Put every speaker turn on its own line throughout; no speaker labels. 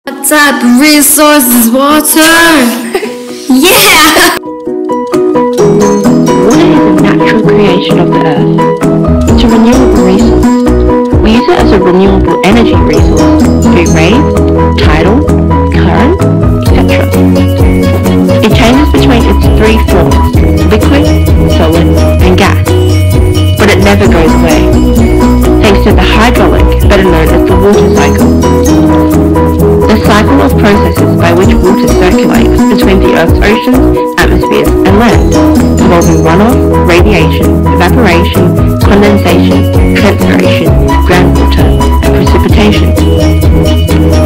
What type of resource is water? Yeah!
Water is a natural creation of the earth. It's a renewable resource. We use it as a renewable energy resource through rain, tidal, current, etc. It changes between its three forms: liquid, solid, and gas. But it never goes away, thanks to the hydraulic, better known as the water cycle. The cycle of processes by which water circulates between the Earth's oceans, atmospheres, and land, involving runoff, radiation, evaporation, condensation, transpiration, groundwater, and precipitation.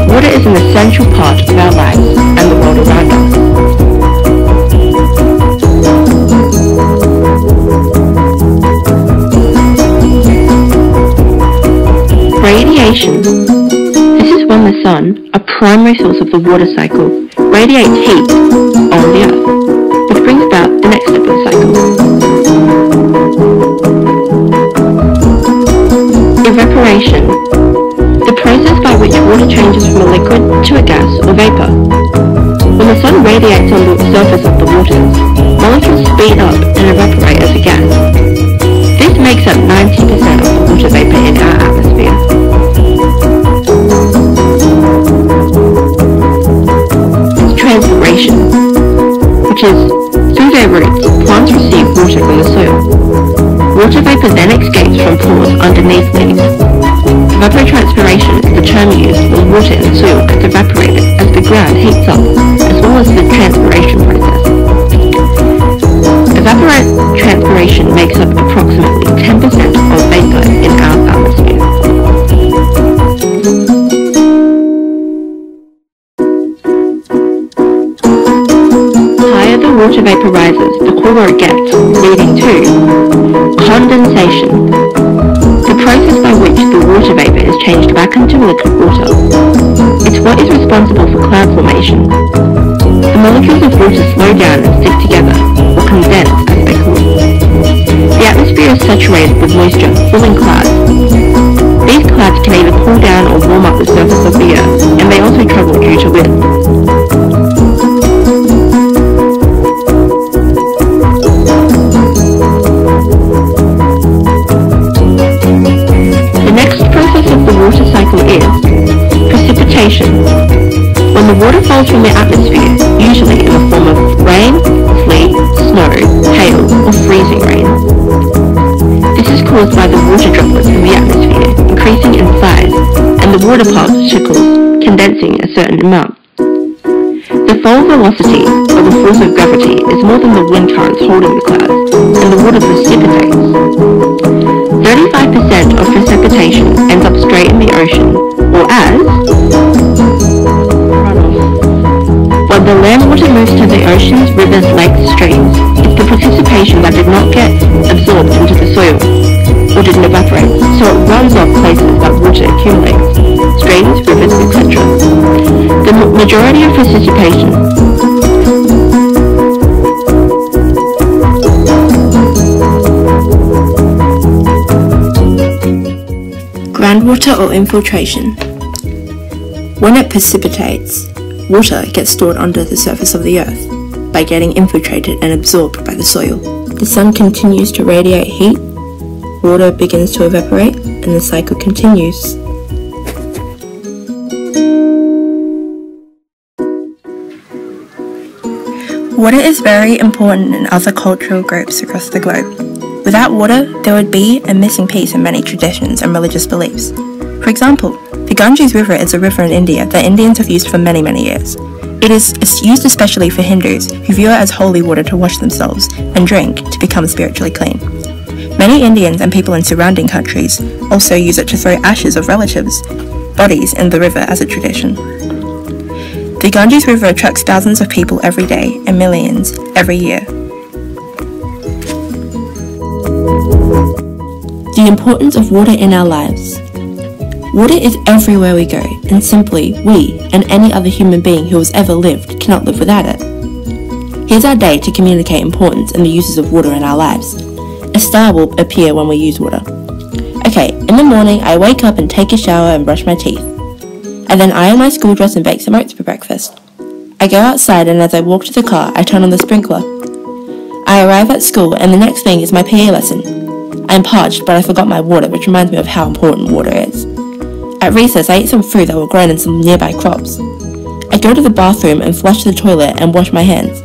Water is an essential part of our lives and the world around us. Radiation. This is when the sun, a primary source of the water cycle, radiates heat on the earth, which brings about the next step of the cycle. Evaporation. The process by which water changes from a liquid to a gas or vapor. When the sun radiates on the surface of the waters, molecules speed up and evaporate as a gas. This makes up 90% of the water vapor in our atmosphere. Transpiration, which is through their roots, plants receive water from the soil. Water vapor then escapes from pores underneath leaves. Evapotranspiration is the term used when water in the soil gets evaporated as the ground heats up, as well as the transpiration process. Evapotranspiration makes up approximately 10% of vapor in our atmosphere. The water vapor rises, the cooler it gets, leading to condensation, the process by which the water vapor is changed back into liquid water. It's what is responsible for cloud formation. The molecules of water slow down and stick together, or condense as they cool. The atmosphere is saturated with moisture, forming clouds. These clouds can either cool down or warm up the surface of the earth, and they also travel due to wind. The water cycle is precipitation, when the water falls from the atmosphere, usually in the form of rain, sleet, snow, hail, or freezing rain. This is caused by the water droplets in the atmosphere increasing in size and the water particles condensing a certain amount. The fall velocity, or the force of gravity, is more than the wind currents holding the clouds, and the water precipitates. 35% of precipitation ends up straight in the ocean, or as runoff. When the land water moves to the oceans, rivers, lakes, streams, it's the precipitation that did not get absorbed into the soil, or didn't evaporate, so it runs off places that water accumulates, streams, rivers, etc. The majority of precipitation
groundwater or infiltration. When it precipitates, water gets stored under the surface of the earth by getting infiltrated and absorbed by the soil. The sun continues to radiate heat, water begins to evaporate, and the cycle continues. Water is very important in other cultural groups across the globe. Without water, there would be a missing piece in many traditions and religious beliefs. For example, the Ganges River is a river in India that Indians have used for many, many years. It is used especially for Hindus, who view it as holy water to wash themselves and drink to become spiritually clean. Many Indians and people in surrounding countries also use it to throw ashes of relatives' bodies in the river as a tradition. The Ganges River attracts thousands of people every day and millions every year. The importance of water in our lives. Water is everywhere we go, and simply, we, and any other human being who has ever lived, cannot live without it. Here's our day to communicate importance and the uses of water in our lives. A star will appear when we use water. Okay, in the morning I wake up and take a shower and brush my teeth. I then iron my school dress and bake some oats for breakfast. I go outside, and as I walk to the car, I turn on the sprinkler. I arrive at school, and the next thing is my PE lesson. I'm parched, but I forgot my water, which reminds me of how important water is. At recess, I eat some fruit that were grown in some nearby crops. I go to the bathroom and flush the toilet and wash my hands.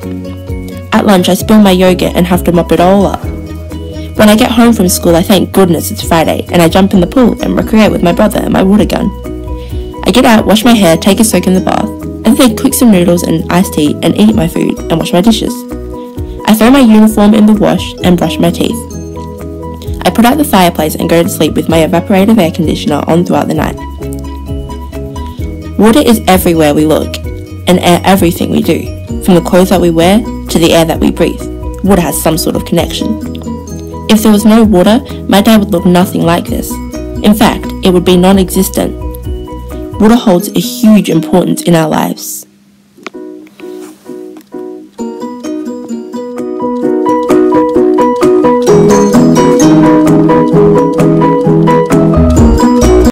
At lunch, I spill my yogurt and have to mop it all up. When I get home from school, I thank goodness it's Friday, and I jump in the pool and recreate with my brother and my water gun. I get out, wash my hair, take a soak in the bath, and then cook some noodles and iced tea and eat my food and wash my dishes. I throw my uniform in the wash and brush my teeth. I put out the fireplace and go to sleep with my evaporative air conditioner on throughout the night. Water is everywhere we look, and everything we do, from the clothes that we wear to the air that we breathe. Water has some sort of connection. If there was no water, my day would look nothing like this. In fact, it would be non-existent. Water holds a huge importance in our lives.